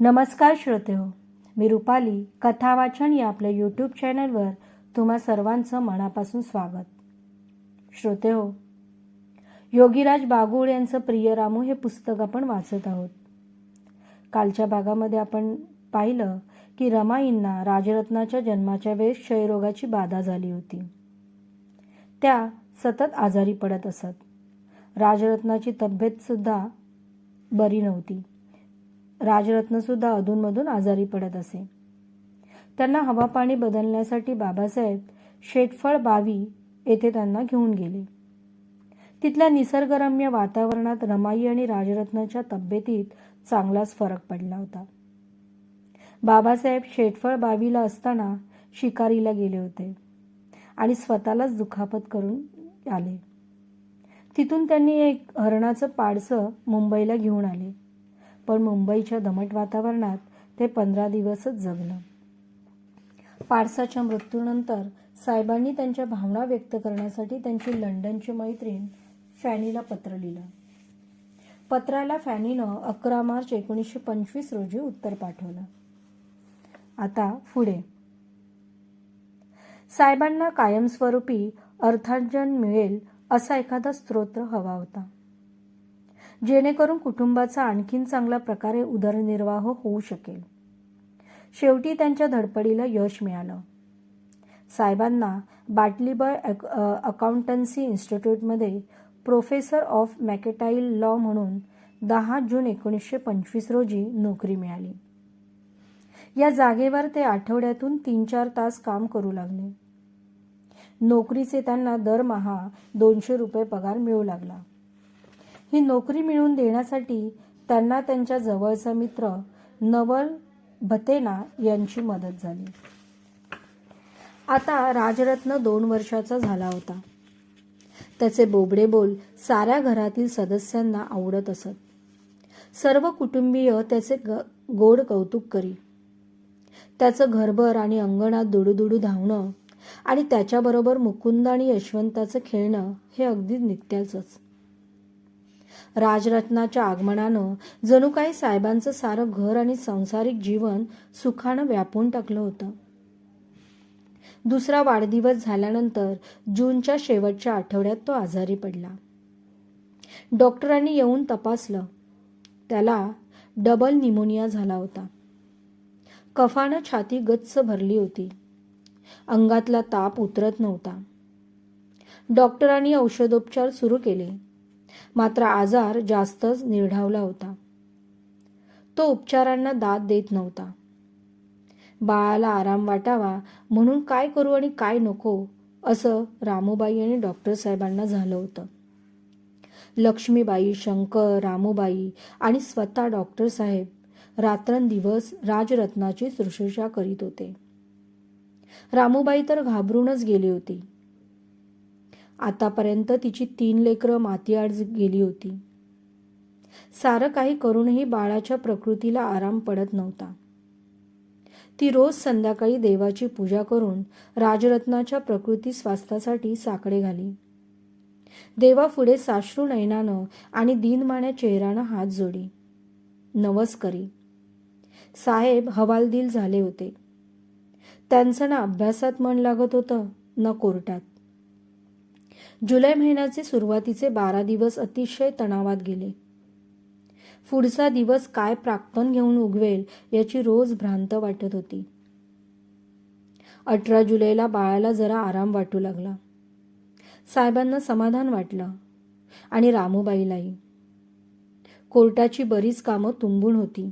नमस्कार श्रोतेहो, मी रुपाली कथा वाचन या आपल्या यूट्यूब चॅनलवर तुम्हा सर्वांचं मनापासून स्वागत. श्रोतेहो, योगीराज बागुळ यांचं प्रिय रामू हे पुस्तक आपण वाचत आहोत. कालच्या भागामध्ये आपण पाहिलं की रमाईंना राजरत्नाच्या जन्माच्या वेळेस क्षयरोगाची बाधा झाली होती. त्या सतत आजारी पडत असत. राजरत्नाची तब्येतसुद्धा बरी नव्हती. राजरत्नसुद्धा अधूनमधून आजारी पडत असे. त्यांना हवा पाणी बदलण्यासाठी बाबासाहेब शेटफळ बावी येथे त्यांना घेऊन गेले. तिथल्या निसर्गरम्य वातावरणात रमाई आणि राजरत्नाच्या तब्येतीत चांगलाच फरक पडला होता. बाबासाहेब शेटफळ बावीला असताना शिकारीला गेले होते आणि स्वतःलाच दुखापत करून आले. तिथून त्यांनी एक हरणाचं पाडसं मुंबईला घेऊन आले. पण मुंबईच्या दमट वातावरणात ते 15 दिवसच जगलं. पाडसाच्या मृत्यूनंतर साहेबांनी त्यांच्या भावना व्यक्त करण्यासाठी त्यांची लंडनची मैत्रीण फॅनीला पत्र लिहिलं. पत्राला फॅनीनं 11 मार्च 1925 रोजी उत्तर पाठवलं. आता पुढे. साहेबांना कायमस्वरूपी अर्थार्जन मिळेल असा एखादा स्रोत हवा होता, जेणेकरून कुटुंबाचा आणखीन चांगल्या प्रकारे उदरनिर्वाह होऊ शकेल. शेवटी त्यांच्या धडपडीला यश मिळालं. साहेबांना बाटलीबॉय अकाउंटन्सी इन्स्टिट्यूटमध्ये प्रोफेसर ऑफ मॅर्केटाईल लॉ म्हणून 10 जून 1925 रोजी नोकरी मिळाली. या जागेवर ते आठवड्यातून 3-4 तास काम करू लागले. नोकरीचे त्यांना दरमहा 200 रुपये पगार मिळू लागला. ही नोकरी मिळवून देण्यासाठी त्यांना त्यांच्या जवळचा मित्र नवल भतेना यांची मदत झाली. आता राजरत्न 2 वर्षाचा झाला होता. त्याचे बोबडे बोल साऱ्या घरातील सदस्यांना आवडत असत. सर्व कुटुंबीय त्याचे गोड कौतुक करी. त्याचं घरभर आणि अंगणात दुडूदुडू धावणं आणि त्याच्याबरोबर मुकुंद आणि यशवंताचं खेळणं हे अगदी नित्याचंच. राजरत्नाच्या आगमनानं जणू काही साहेबांचं सारं घर आणि सांसारिक जीवन सुखानं व्यापून टाकलं होतं. दुसरा वाढदिवस झाल्यानंतर जूनच्या शेवटच्या आठवड्यात तो आजारी पडला. डॉक्टरांनी येऊन तपासलं. त्याला डबल निमोनिया झाला होता. कफानं छाती गच्च भरली होती. अंगातला ताप उतरत नव्हता. डॉक्टरांनी औषधोपचार सुरू केले, मात्र आजार जास्तच निर्ढावला होता. तो उपचारांना दाद देत नव्हता. बाळाला आराम वाटावा म्हणून काय करू आणि काय नको असं रामूबाई आणि डॉक्टर साहेबांना झालं होतं. लक्ष्मीबाई, शंकर, रामूबाई आणि स्वतः डॉक्टर साहेब रात्रंदिवस राजरत्नाची शुश्रूषा करीत होते. रामूबाई तर घाबरूनच गेली होती. आतापर्यंत तिची 3 लेकरं मातीआड गेली होती. सारं काही करूनही बाळाच्या प्रकृतीला आराम पडत नव्हता. ती रोज संध्याकाळी देवाची पूजा करून राजरत्नाच्या प्रकृती स्वास्थ्यासाठी साकडे घाली. देवापुढे साश्रू नयनानं आणि दीनमान्या चेहऱ्यानं हात जोडी नवस करी. साहेब हवालदिल झाले होते. त्यांचं ना अभ्यासात मन लागत होतं ना कोर्टात. जुलै महिन्याचे सुरुवातीचे 12 दिवस अतिशय तणावात गेले. पुढचा दिवस काय प्राक्तन घेऊन उगवेल याची रोज भ्रांत वाटत होती. 18 जुलैला बाळाला जरा आराम वाटू लागला. साहेबांना समाधान वाटलं आणि रामूबाईलाही. कोर्टाची बरीच कामं तुंबून होती.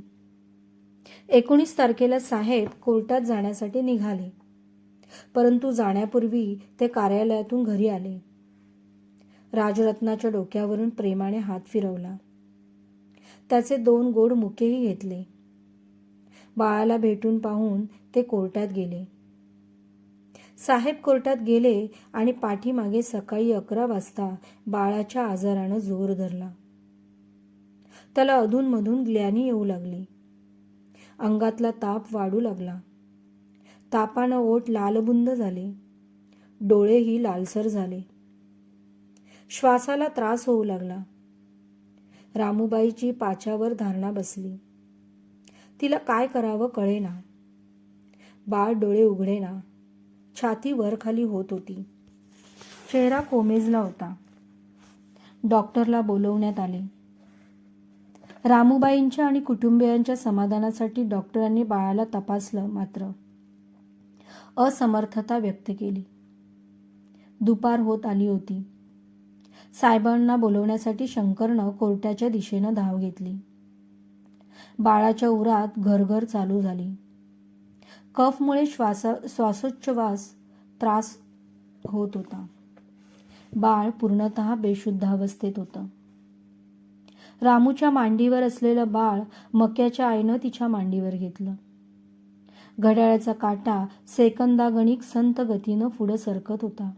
19 तारखेला साहेब कोर्टात जाण्यासाठी निघाले, परंतु जाण्यापूर्वी ते कार्यालयातून घरी आले. राजरत्नाच्या डोक्यावरून प्रेमाने हात फिरवला. त्याचे 2 गोड मुकेही घेतले. बाळाला भेटून पाहून ते कोर्टात गेले. साहेब कोर्टात गेले आणि पाठीमागे सकाळी 11 वाजता बाळाच्या आजारानं जोर धरला. त्याला अधूनमधून ग्लानी येऊ लागली. अंगातला ताप वाढू लागला. तापानं ओठ लालबुंद झाले. डोळेही लालसर झाले. श्वासाला त्रास होऊ लागला. रामूबाईची पाच्यावर धारणा बसली. तिला काय करावं कळेना. बाळ डोळे उघडेना. छाती वर खाली होत होती. चेहरा कोमेजला होता. डॉक्टरला बोलवण्यात आले. रामूबाईंच्या आणि कुटुंबियांच्या समाधानासाठी डॉक्टरांनी बाळाला तपासलं, मात्र असमर्थता व्यक्त केली. दुपार होत आली होती. साहेबांना बोलवण्यासाठी शंकरनं कोर्टाच्या दिशेनं धाव घेतली. बाळाच्या उरात घरघर चालू झाली. कफमुळे श्वासोच्छवास त्रास होत होता. बाळ पूर्णतः बेशुद्ध अवस्थेत होतं. रामूच्या मांडीवर असलेलं बाळ मक्याच्या आईनं तिच्या मांडीवर घेतलं. घड्याळाचा काटा सेकंदागणिक संत गतीनं पुढं सरकत होता.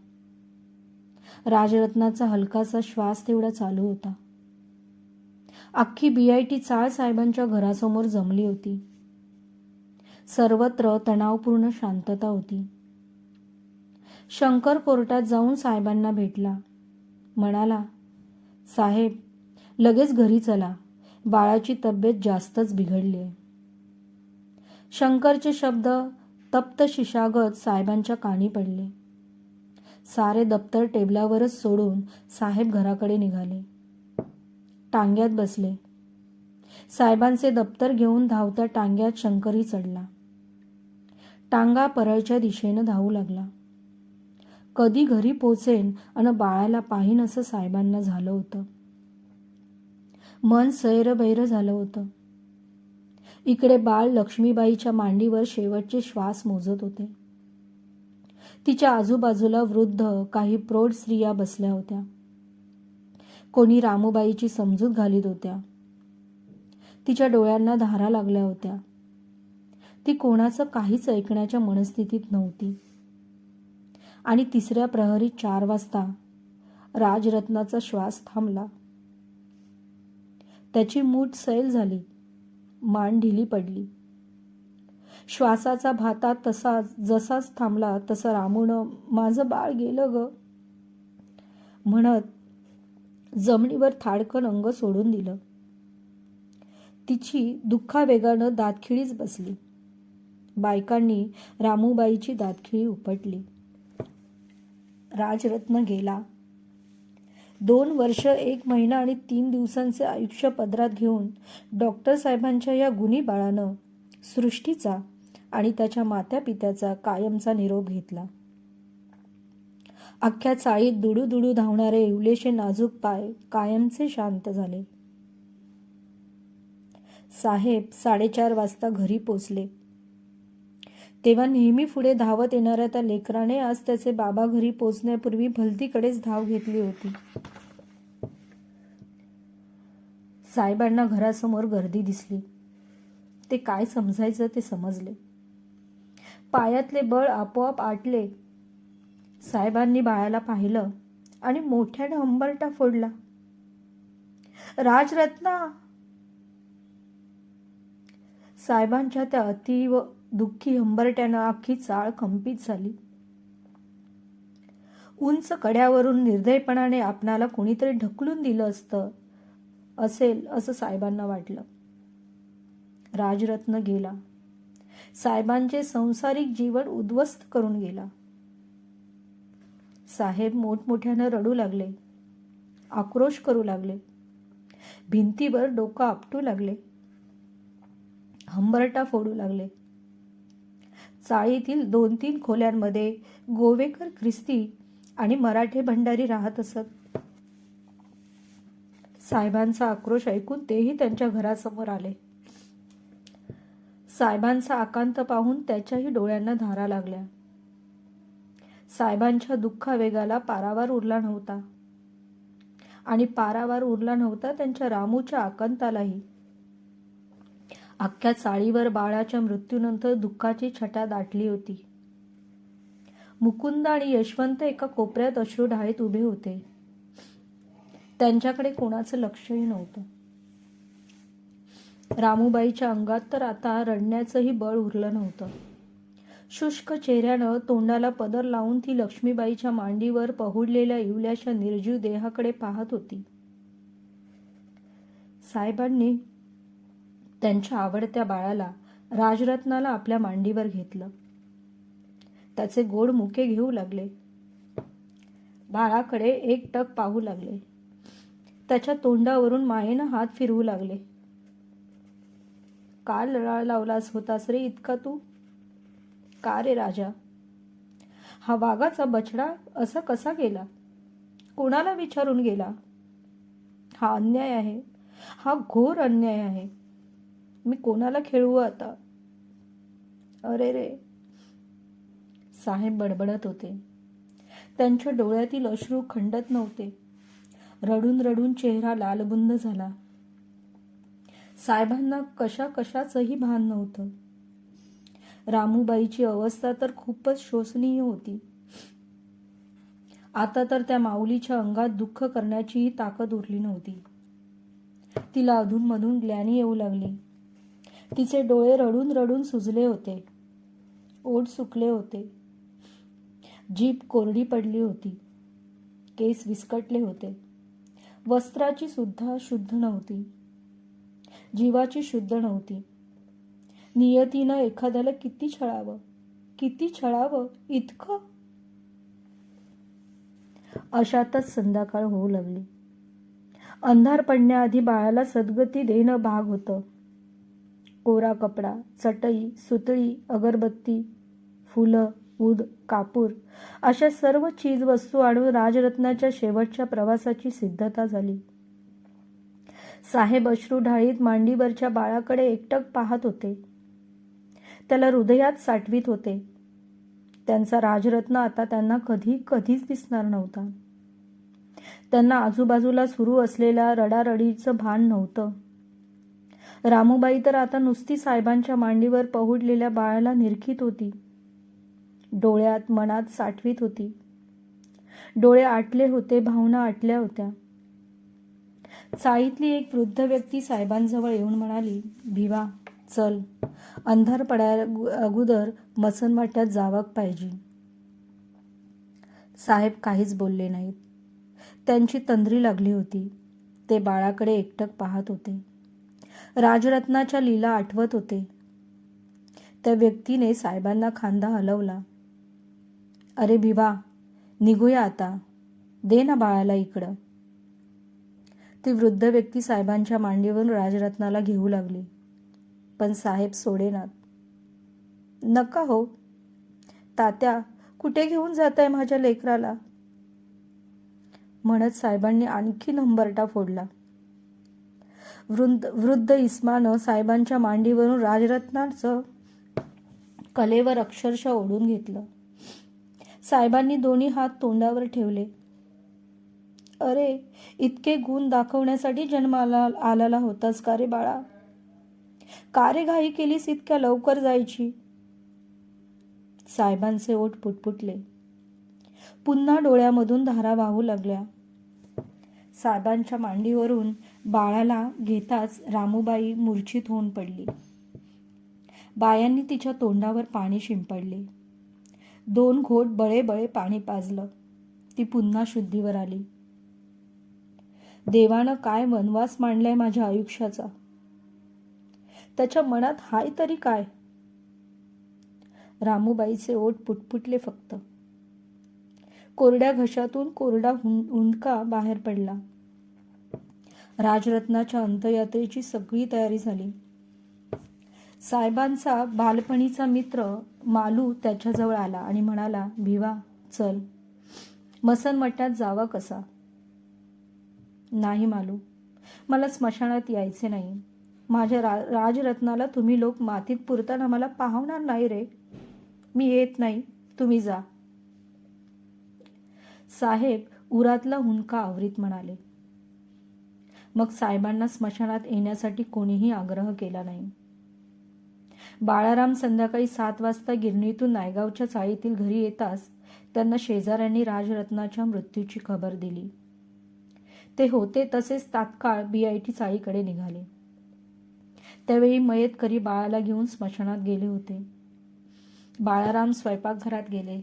राजरत्नाचा हलकासा श्वास तेवढा चालू होता. अख्खी BIT चाळ साहेबांच्या घरासमोर जमली होती. सर्वत्र तणावपूर्ण शांतता होती. शंकर कोर्टात जाऊन साहेबांना भेटला. म्हणाला, साहेब, लगेच घरी चला. बाळाची तब्येत जास्तच बिघडली आहे. शंकरचे शब्द तप्त शिशागत साहेबांच्या कानी पडले. सारे दप्तर टेबलावरच सोडून साहेब घराकडे निघाले. टांग्यात बसले. साहेबांचे दप्तर घेऊन धावत्या टांग्यात शंकरही चढला. टांगा परळच्या दिशेनं धावू लागला. कधी घरी पोचेन अन बाळाला पाहीन असं साहेबांना झालं होतं. मन सैरभैर झालं होतं. इकडे बाळ लक्ष्मीबाईच्या मांडीवर शेवटचे श्वास मोजत होते. तिच्या आजूबाजूला वृद्ध काही प्रौढ स्त्रिया बसल्या होत्या. कोणी रामूबाईची समजूत घालीत होत्या. तिच्या डोळ्यांना धारा लागल्या होत्या. ती कोणाचं काहीच ऐकण्याच्या मनस्थितीत नव्हती. आणि तिसऱ्या प्रहरी 4 वाजता राजरत्नाचा श्वास थांबला. त्याची मूठ सैल झाली. मान ढिली पडली. श्वासाचा भाता जसाच थांबला तसं रामूनं माझं बाळ गेलं ग म्हणत जमिनीवर थाडकन अंग सोडून दिलं. तिची दुःखावेगानं दातखिळीच बसली. बायकांनी रामूबाईची दातखिळी उपटली. राजरत्न गेला. 2 वर्ष 1 महिना आणि 3 दिवसांचे आयुष्य पदरात घेऊन डॉक्टर साहेबांच्या या गुणी बाळानं सृष्टीचा आणि त्याच्या मात्या पित्याचा कायमचा निरोप घेतला. अख्ख्या चाळीत दुडू दुडू धावणारे इवलेशे नाजूक पाय कायमचे शांत झाले. साहेब 4:30 वाजता घरी पोचले. तेव्हा नेहमी पुढे धावत येणाऱ्या त्या लेकराने आज त्याचे बाबा घरी पोचण्यापूर्वी भलतीकडेच धाव घेतली होती. साहेबांना घरासमोर गर्दी दिसली. ते काय समजायचं ते समजले. पायातले बळ आपोआप आटले. साहेबांनी बाळाला पाहिलं आणि मोठ्याने हंबरटा फोडला. राजरत्ना! साहेबांच्या त्या अतीव दुःखी हंबरट्यानं अख्खी चाळ कंपित झाली. उंच कड्यावरून निर्दयपणाने आपणाला कोणीतरी ढकलून दिलं असेल असं साहेबांना वाटलं. राजरत्न गेला. साहेबांचे संसारिक जीवन उद्ध्वस्त करून गेला. साहेब मोठमोठ्यानं रडू लागले. आक्रोश करू लागले. भिंतीवर डोकं आपटू लागले. हंबरटा फोडू लागले. चाळीतील 2-3 खोल्यांमध्ये गोवेकर ख्रिस्ती आणि मराठे भंडारी राहत असत. साहेबांचा आक्रोश ऐकून तेही त्यांच्या घरासमोर आले. साहेबांचा आकांत पाहून त्याच्याही डोळ्यांना धारा लागल्या. साहेबांच्या दुःखावेगाला पारावार उरला नव्हता. आणि पारावार उरला नव्हता त्यांच्या रामूच्या आकांतालाही. अख्ख्या चाळीवर बाळाच्या मृत्यूनंतर दुःखाची छटा दाटली होती. मुकुंद आणि यशवंत एका कोपऱ्यात अश्रू ढाळीत उभे होते. त्यांच्याकडे कोणाचं लक्षही नव्हतं. रामूबाईच्या अंगात तर आता रडण्याचंही बळ उरलं नव्हतं. शुष्क चेहऱ्यानं तोंडाला पदर लावून ती लक्ष्मीबाईच्या मांडीवर पहुडलेल्या इवल्याच्या निर्जीव देहाकडे पाहत होती. साहेबांनी त्यांच्या आवडत्या बाळाला, राजरत्नाला आपल्या मांडीवर घेतलं. त्याचे गोड मुके घेऊ लागले. बाळाकडे एकटक पाहू लागले. त्याच्या तोंडावरून मायेनं हात फिरवू लागले. का लळा लावलास होतास रे इतका तू? का रे राजा? हा वाघाचा बछडा असा कसा गेला? कोणाला विचारून गेला? हा अन्याय आहे, हा घोर अन्याय आहे. मी कोणाला खेळवू आता? अरे रे. साहेब बडबडत होते. त्यांच्या डोळ्यातील अश्रू खंडत नव्हते. रडून रडून चेहरा लालबुंद झाला. साहेबांना कशाचंही भान नव्हतं. रामूबाईची अवस्था तर खूपच शोचनीय होती. आता तर त्या माऊलीच्या अंगात दुःख करण्याचीही ताकद उरली नव्हती. तिला अधूनमधून ग्लानी येऊ लागली. तिचे डोळे रडून रडून सुजले होते. ओठ सुकले होते. जीभ कोरडी पडली होती. केस विस्कटले होते. वस्त्राची सुद्धा शुद्ध नव्हती. जीवाची शुद्ध नव्हती. नियतीनं एखाद्याला किती छळावं इतकं? अशातच संध्याकाळ होऊ लागली. अंधार पडण्याआधी बाळाला सद्गती देणं भाग होतं. कोरा कपडा, चटई, सुतळी, अगरबत्ती, फुलं, ऊद, कापूर अशा सर्व चीजवस्तू आणून राजरत्नाच्या शेवटच्या प्रवासाची सिद्धता झाली. साहेब अश्रू ढाळीत मांडीवरच्या बाळाकडे एकटक पाहत होते. त्याला हृदयात साठवीत होते. त्यांचा राजरत्न आता त्यांना कधीच दिसणार नव्हता. त्यांना आजूबाजूला सुरू असलेल्या रडारडीचं भान नव्हतं. रामूबाई तर आता नुसती साहेबांच्या मांडीवर पहुडलेल्या बाळाला निरखीत होती. डोळ्यात मनात साठवीत होती. डोळे आटले होते, भावना आटल्या होत्या. चाळीतली एक वृद्ध व्यक्ती साहेबांजवळ येऊन म्हणाली, भिवा, चल, अंधार पडायला अगोदर मसनवाट्यात जावं पाहिजे. साहेब काहीच बोलले नाहीत. त्यांची तंद्री लागली होती. ते बाळाकडे एकटक पाहत होते. राजरत्नाच्या लीला आठवत होते. त्या व्यक्तीने साहेबांना खांदा हलवला. अरे भिवा, निघूया आता. दे ना बाळाला इकडं. ती वृद्ध व्यक्ती साहेबांच्या मांडीवरून राजरत्नाला घेऊ लागली. पण साहेब सोडेनात. नका हो तात्या, कुठे घेऊन जाताय माझ्या लेकराला? म्हणत साहेबांनी आणखी हंबरटा फोडला. वृद्ध इस्मानं साहेबांच्या मांडीवरून राजरत्नाचं कलेवर अक्षरशः ओढून घेतलं. साहेबांनी दोन्ही हात तोंडावर ठेवले. अरे, इतके गुण दाखवण्यासाठी जन्माला आलेला होतास का रे बाळा? का रे घाई केलीस इतक्या लवकर जायची? साहेबांचे ओठ पुटपुटले. पुन्हा डोळ्यामधून धारा वाहू लागल्या. साहेबांच्या मांडीवरून बाळाला घेताच रामूबाई मूर्छित होऊन पडली. बायांनी तिच्या तोंडावर पाणी शिंपडले. 2 घोट बळे पाणी पाजलं. ती पुन्हा शुद्धीवर आली. देवानं काय वनवास मांडलाय माझ्या आयुष्याचा? त्याच्या मनात हाय तरी काय? रामूबाईचे ओठ पुटपुटले फक्त. कोरड्या घशातून कोरडा हुंदका बाहेर पडला. राजरत्नाच्या अंत्ययात्रेची सगळी तयारी झाली. साहेबांचा बालपणीचा मित्र मालू त्याच्याजवळ आला आणि म्हणाला, भिवा, चल, मसनवट्यात जावा कसा? नाही मालू, मला स्मशानात यायचे नाही. माझ्या राजरत्नाला तुम्ही लोक मातीत पुरताना मला पाहणार नाही रे. मी येत नाही, तुम्ही जा. साहेब उरातला हुंदका आवरीत म्हणाले. मग साहेबांना स्मशानात येण्यासाठी कोणीही आग्रह केला नाही. बाळाराम संध्याकाळी 7 वाजता गिरणीतून नायगावच्या चाळीतील घरी येताच त्यांना शेजाऱ्यांनी राजरत्नाच्या मृत्यूची खबर दिली. ते होते तसेच तात्काळ BIT चाळीकडे निघाले. त्यावेळी मयतकरी बाळाला घेऊन स्मशानात गेले होते. बाळाराम स्वयंपाकघरात गेले.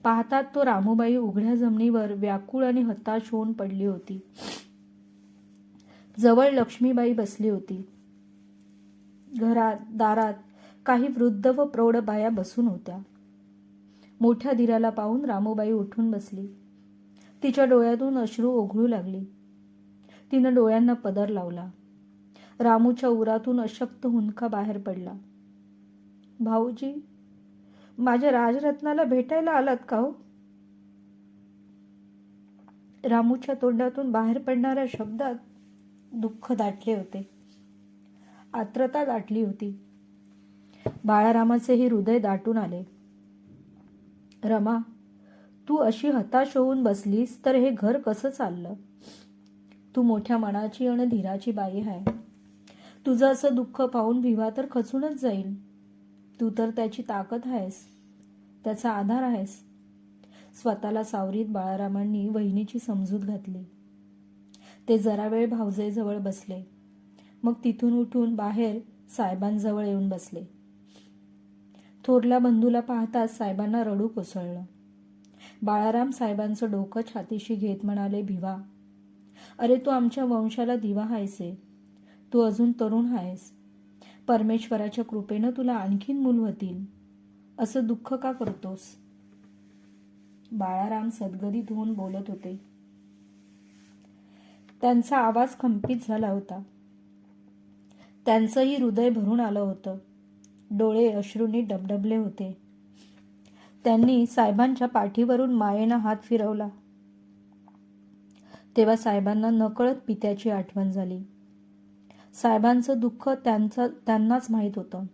पाहतात तो रामूबाई उघड्या जमिनीवर व्याकुळ आणि हताश होऊन पडली होती. जवळ लक्ष्मीबाई बसली होती. घरात दारात काही वृद्ध व प्रौढ बाया बसून होत्या. मोठ्या धीराला पाहून रामूबाई उठून बसली. तिच्या डोळ्यातून अश्रू ओघळू लागली. तिनं डोळ्यांना पदर लावला. रामूच्या उरातून अशक्त हुंदका बाहेर पडला. भाऊजी, माझ्या राजरत्नाला भेटायला आलात का हो? रामूच्या तोंडातून बाहेर पडणाऱ्या शब्दात दुःख दाटले होते, आर्द्रता दाटली होती. बाळारामाचे हे हृदय दाटून आले. रमा, तू अशी हताश होऊन बसलीस तर हे घर कसं चाललं? तू मोठ्या मनाची आणि धीराची बाई आहे. तुझं असं दुःख पाहून विवा तर खचूनच जाईल. तू तर त्याची ताकद आहेस, त्याचा आधार आहेस. स्वतःला सावरीत बाळारामांनी वहिनीची समजूत घातली. ते जरा वेळ भाऊजेजवळ बसले. मग तिथून उठून बाहेर साहेबांजवळ येऊन बसले. थोरल्या बंधूला पाहताच साहेबांना रडू कोसळलं. बाळाराम साहेबांचं डोकं छातीशी घेत म्हणाले, भिवा, अरे तू आमच्या वंशाला दिवा आहेस. तू अजून तरुण आहेस. परमेश्वराच्या कृपेनं तुला आणखीन मूल होतील. असं दुःख का करतोस? बाळाराम सद्गदित होऊन बोलत होते. त्यांचा आवाज कंपित झाला होता. त्यांचंही हृदय भरून आलं होतं. डोळे अश्रूंनी डबडबले होते. त्यांनी साहेबांच्या पाठीवरून मायेनं हात फिरवला. तेव्हा साहेबांना नकळत पित्याची आठवण झाली. साहेबांचं दुःख त्यांनाच माहीत होतं.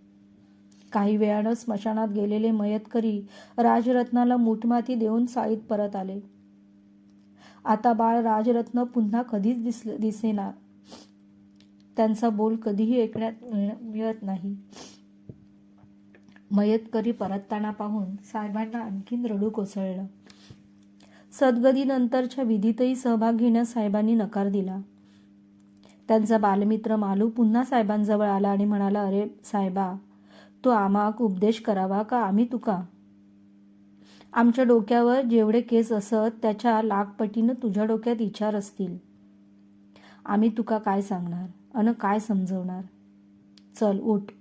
काही वेळानं स्मशानात गेलेले मयतकरी राजरत्नाला मूठमाती देऊन साळीत परत आले. आता बाळ राजरत्न पुन्हा कधीच दिसेना. त्यांचा बोल कधीही ऐकण्यात मिळत नाही. मयतकरी परतताना पाहून साहेबांना आणखीन रडू कोसळलं. सद्गतीनंतरच्या विधीतही सहभाग घेण्यास साहेबांनी नकार दिला. त्यांचा बालमित्र मालू पुन्हा साहेबांजवळ आला आणि म्हणाला, अरे साहेबा, तू आम्हाक उपदेश करावा का आम्ही तुका? आमच्या डोक्यावर जेवढे केस असत त्याच्या लाखपटीनं तुझ्या डोक्यात विचार असतील. आम्ही तुका काय सांगणार अन काय समजवणार? चल उठ.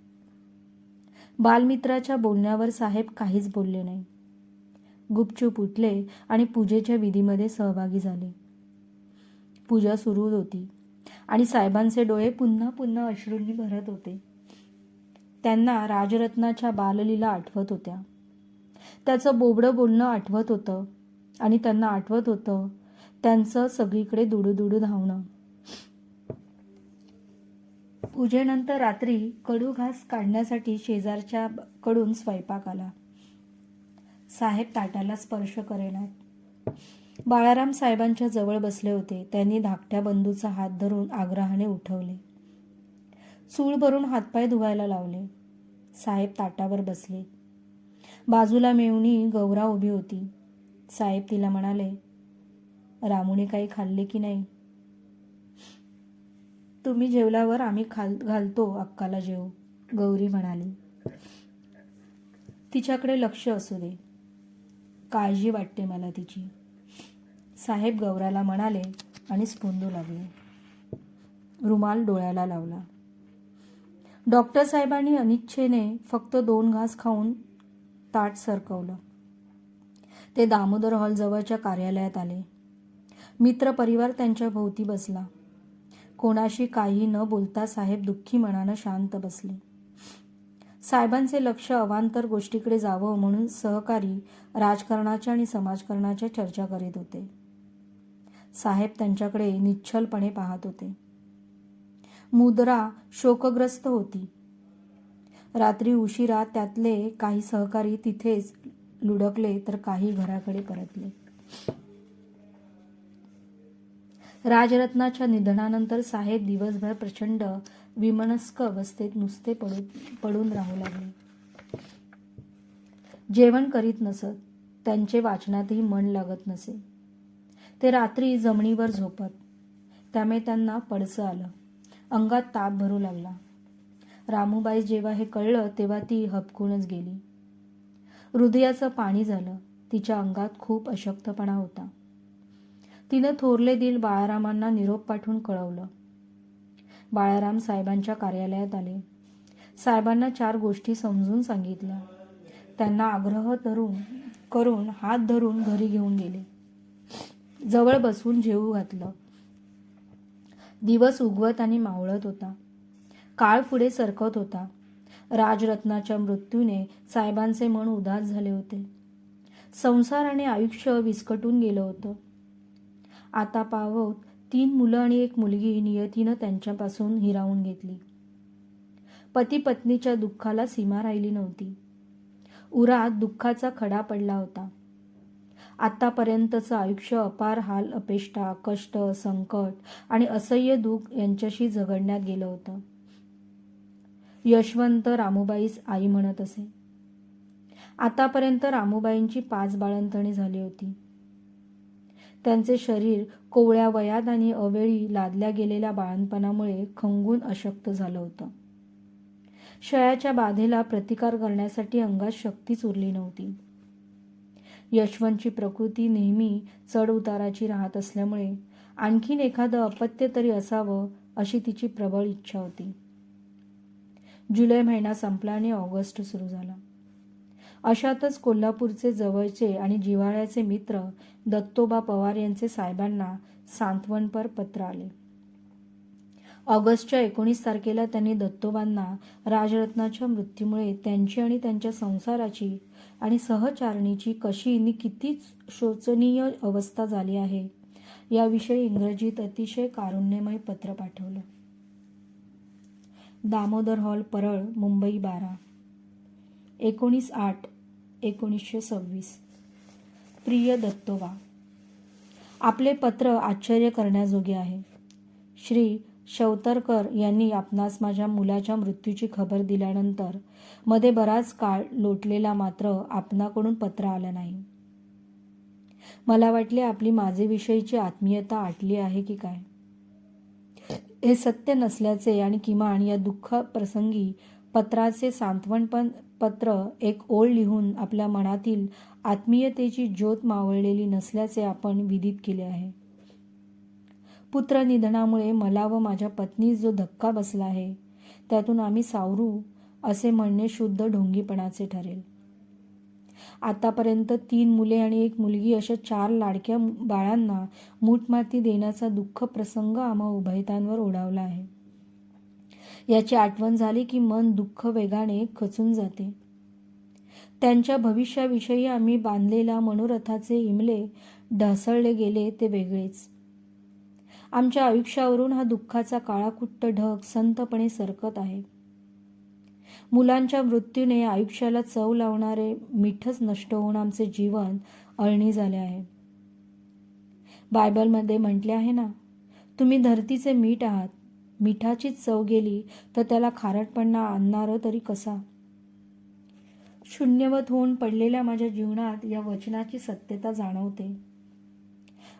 बालमित्राच्या बोलण्यावर साहेब काहीच बोलले नाही. गुपचूप उठले आणि पूजेच्या विधीमध्ये सहभागी झाले. पूजा सुरू होती आणि साहेबांचे डोळे पुन्हा पुन्हा अश्रूंनी भरत होते. त्यांना राजरत्नाच्या बाललीला आठवत होत्या. त्याचं बोबडं बोलणं आठवत होतं आणि त्यांना आठवत होतं त्यांचं सगळीकडे दुडूदुडू धावणं. पूजेनंतर रात्री कडू घास काढण्यासाठी शेजारच्या कडून स्वयंपाक आला. साहेब ताटाला स्पर्श करेनात. बाळाराम साहेबांच्या जवळ बसले होते. त्यांनी धाकट्या बंधूचा हात धरून आग्रहाने उठवले. चूळ भरून हातपाय धुवायला लावले. साहेब ताटावर बसले. बाजूला मेवणी गौरा उभी होती. साहेब तिला म्हणाले, रामूने काही खाल्ले की नाही? तुम्ही जेवल्यावर आम्ही घालतो अक्काला जेवू, गौरी म्हणाली. तिच्याकडे लक्ष असू दे, काळजी वाटते मला तिची, साहेब गौराला म्हणाले आणि स्फुंदू लागले. रुमाल डोळ्याला लावला. डॉक्टर साहेबांनी अनिच्छेने फक्त 2 घास खाऊन ताट सरकवलं. ते दामोदर हॉल जवळच्या कार्यालयात आले. मित्रपरिवार त्यांच्या भोवती बसला. कोणाशी काही न बोलता साहेब दुःखी मनानं शांत बसले. साहेबांचे लक्ष अवांतर गोष्टीकडे जावं म्हणून सहकारी राजकारणाच्या आणि समाजकारणाच्या चर्चा करीत होते. साहेब त्यांच्याकडे निश्चलपणे पाहत होते. मुद्रा शोकग्रस्त होती. रात्री उशिरा त्यातले काही सहकारी तिथेच लुडकले तर काही घराकडे परतले. राजरत्नाच्या निधनानंतर साहेब दिवसभर प्रचंड विमनस्क अवस्थेत नुसते पडून राहू लागले. जेवण करीत नसत. त्यांचे वाचनातही मन लागत नसे. ते रात्री जमिनीवर झोपत. त्यामुळे त्यांना पडसं आलं. अंगात ताप भरू लागला. रामूबाई जेव्हा हे कळलं तेव्हा ती हबकूनच गेली. हृदयाचं पाणी झालं. तिच्या अंगात खूप अशक्तपणा होता. तिनं थोरले दिल बाळारामांना निरोप पाठवून कळवलं. बाळाराम साहेबांच्या कार्यालयात आले. साहेबांना 4 गोष्टी समजून सांगितल्या. त्यांना आग्रह करून हात धरून घरी घेऊन गेले. जवळ बसवून जेवू घातलं. दिवस उगवत आणि मावळत होता. काळ पुढे सरकत होता. राजरत्नाच्या मृत्यूने साहेबांचे मन उदास झाले होते. संसार आणि आयुष्य विस्कटून गेलं होतं. आता पावत 3 मुलं आणि 1 मुलगी नियतीनं त्यांच्यापासून हिरावून घेतली. पती पत्नीच्या दुःखाला सीमा राहिली नव्हती. उरात दुःखाचा खडा पडला होता. आतापर्यंतचं आयुष्य अपार हाल, अपेष्टा, कष्ट, संकट आणि असह्य दुःख यांच्याशी झगडण्यात गेलं होतं. यशवंत रामुबाईस आई म्हणत असे. आतापर्यंत रामुबाईंची 5 बाळंतणे झाली होती. त्यांचे शरीर कोवळ्या वयात आणि अवेळी लादल्या गेलेल्या बाळंतपणामुळे खंगून अशक्त झालं होतं. क्षयाच्या बाधेला प्रतिकार करण्यासाठी अंगात शक्तीच उरली नव्हती. यशवंतची प्रकृती नेहमी चढ उताराची राहत असल्यामुळे आणखीन एखादं अपत्य तरी असावं अशी तिची प्रबळ इच्छा होती. जुलै महिना संपला आणि ऑगस्ट सुरू झाला. अशातच कोल्हापूरचे जवळचे आणि जिव्हाळ्याचे मित्र दत्तोबा पवार यांचे साहेबांना सांत्वनपर पत्र आले. ऑगस्टच्या 19 तारखेला त्यांनी दत्तोबांना राजरत्नाच्या मृत्यूमुळे त्यांची आणि त्यांच्या संसाराची आणि सहचारणीची कशी आणि किती शोचनीय अवस्था झाली आहे याविषयी इंग्रजीत अतिशय कारुण्यमय पत्र पाठवलं. दामोदर हॉल, परळ, मुंबई 12, 19/8/1926. प्रिय दत्तोबा, आपले पत्र आश्चर्य करण्याजोगे आहे. श्री शौतरकर यांनी आपणास माझ्या मुलाच्या मृत्यूची खबर दिल्यानंतर मध्ये बराच काळ लोटलेला मात्र आपणाकडून पत्र आलं नाही. मला वाटले आपली माझेविषयीची आत्मीयता आटली आहे की काय. हे सत्य नसल्याचे आणि किमान या दुःख प्रसंगी पत्राचे सांत्वनपण पत्र एक ओळ लिहून आपल्या मनातील आत्मीयतेची ज्योत मावळलेली नसल्याचे आपण विदित केले आहे. पुत्र निधनामुळे मला व माझ्या पत्नीस जो धक्का बसला आहे त्यातून आम्ही सावरू असे म्हणणे शुद्ध ढोंगीपणाचे ठरेल. आतापर्यंत 3 मुले आणि 1 मुलगी अशा 4 लाडक्या बाळांना मूठमाती देण्याचा दुःख प्रसंग आम्हा उभयतांवर ओढावला आहे. याची आठवण झाली की मन दुःख वेगाने खचून जाते. त्यांच्या भविष्याविषयी आम्ही बांधलेल्या मनोरथाचे इमले ढासळले गेले ते वेगळेच. आमच्या आयुष्यावरून हा दुःखाचा काळाकुट्ट ढग संतपणे सरकत आहे. मुलांच्या मृत्यूने आयुष्याला चव लावणारे मीठच नष्ट होऊन आमचे जीवन अळणी झाले आहे. बायबलमध्ये म्हटले आहे ना, तुम्ही धरतीचे मीठ आहात. मिठाचीच चव गेली तर त्याला खारटपणा आणणार तरी कसा. शून्यवत होऊन पडलेल्या माझ्या जीवनात या वचनाची सत्यता जाणवते.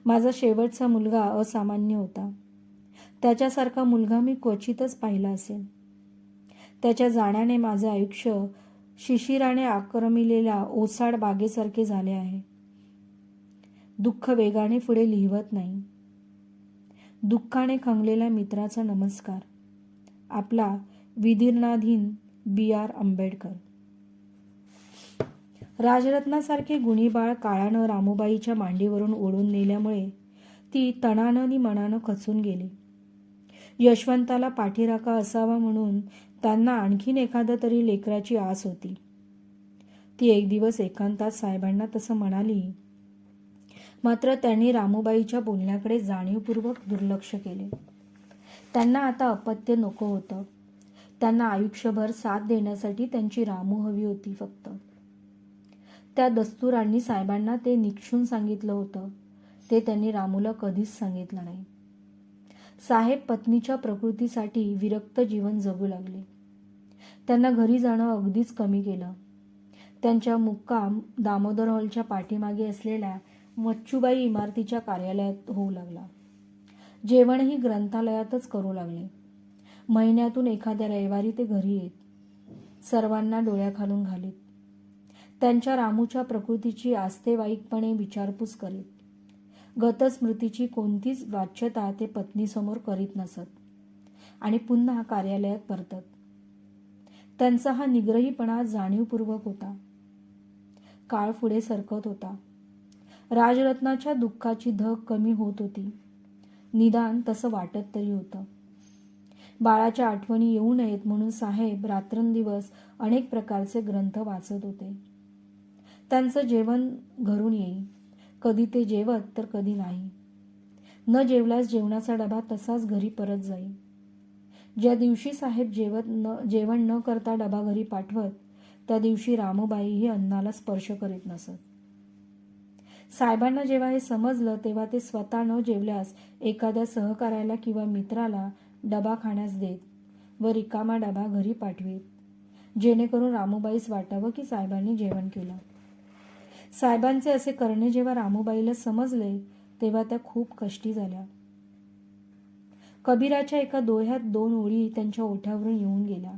माझा शेवटचा मुलगा असामान्य होता. त्याच्यासारखा मुलगा मी क्वचितच पाहिला असेल. त्याच्या जाण्याने माझे आयुष्य शिशिराने आक्रमिलेल्या ओसाड बागेसारखे झाले आहे. दुःख वेगाने पुढे लिहिवत नाही. दुःखाने खंगलेल्या मित्राचा नमस्कार. आपला विदीर्णाधीन B.R. आंबेडकर. राजरत्नासारखे गुणी बाळ काळानं रामुबाईच्या मांडीवरून ओढून नेल्यामुळे ती तणानं आणि मनानं खचून गेली. यशवंताला पाठीराखा असावा म्हणून त्यांना आणखीन एखादा तरी लेकराची आस होती. ती एक दिवस एकांतात साहेबांना तसं म्हणाली. मात्र त्यांनी रामुबाईच्या बोलण्याकडे जाणीवपूर्वक दुर्लक्ष केले. त्यांना आता अपत्य नको होतं. त्यांना आयुष्यभर साथ देण्यासाठी त्यांची रामू हवी होती फक्त. त्या दस्तुरांनी साहेबांना ते निक्षून सांगितलं होतं. ते त्यांनी रामूला कधीच सांगितलं नाही. साहेब पत्नीच्या प्रकृतीसाठी विरक्त जीवन जगू लागले. त्यांना घरी जाणं अगदीच कमी केलं. त्यांच्या मुक्काम दामोदर हॉलच्या पाठीमागे असलेल्या मच्छूबाई इमारतीच्या कार्यालयात होऊ लागला. जेवणही ग्रंथालयातच करू लागले. महिन्यातून एखाद्या रविवारी ते घरी येत. सर्वांना डोळ्याखालून घालीत. त्यांच्या रामूच्या प्रकृतीची आस्तेवाईकपणे विचारपूस करीत. गतस्मृतीची कोणतीच वाच्यता ते पत्नीसमोर करीत नसत आणि पुन्हा कार्यालयात परतत. त्यांचा हा निग्रहीपणा जाणीवपूर्वक होता. काळ पुढे सरकत होता. राजरत्नाच्या दुःखाची धग कमी होत होती. निदान तसं वाटत तरी होतं. बाळाच्या आठवणी येऊ नयेत म्हणून साहेब रात्रंदिवस अनेक प्रकारचे ग्रंथ वाचत होते. त्यांचं जेवण घरून येई. कधी ते जेवत तर कधी नाही. न जेवल्यास जेवणाचा डबा तसाच घरी परत जाई. ज्या दिवशी साहेब जेवण न करता डबा घरी पाठवत त्या दिवशी रामूबाईही अन्नाला स्पर्श करीत नसत. साहेबांना जेव्हा हे समजलं तेव्हा ते स्वतः न जेवल्यास एखाद्या सहकार्याला किंवा मित्राला डबा खाण्यास देत व रिकामा डबा घरी पाठवीत, जेणेकरून रामूबाईस वाटावं की साहेबांनी जेवण केलं. साहेबांचे असे करणे जेव्हा रामूबाईला समजले तेव्हा त्या खूप कष्टी झाल्या. कबीराच्या एका दोह्यात 2 ओळी त्यांच्या ओठावरून येऊन गेल्या.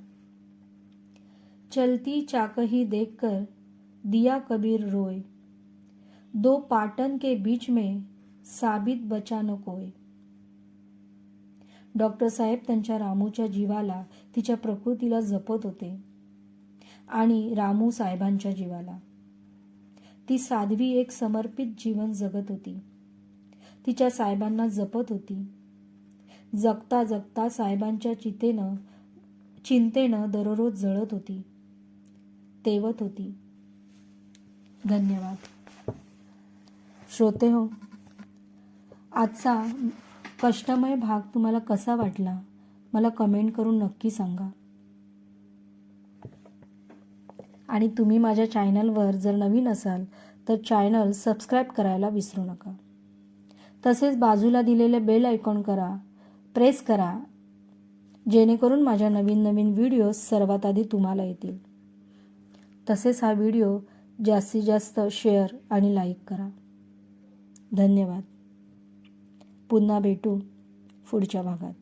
चलती चाकही देखकर दिया कबीर रोय, दो पाटन के बीच में साबित बचा न कोय. डॉक्टर साहेब त्यांच्या रामूच्या जीवाला, तिच्या प्रकृतीला जपत होते आणि रामू साहेबांच्या जीवाला. ती साध्वी एक समर्पित जीवन जगत होती. तिच्या साहेबांना जपत होती. जगता जगता साहेबांच्या चिंतेनं दररोज जळत होती, तेवत होती. धन्यवाद. श्रोतेहो, आजचा कष्टमय भाग तुम्हाला कसा वाटला मला कमेंट करून नक्की सांगा. आणि तुम्ही माझ्या चॅनलवर जर नवीन असाल तर चॅनल सबस्क्राईब करायला विसरू नका. तसेच बाजूला दिलेले बेल आयकॉन प्रेस करा, जेणेकरून माझ्या नवीन व्हिडिओज सर्वात आधी तुम्हाला येतील. तसेच हा व्हिडिओ जास्तीत जास्त शेअर आणि लाईक करा. धन्यवाद. पुन्हा भेटू पुढच्या भागात.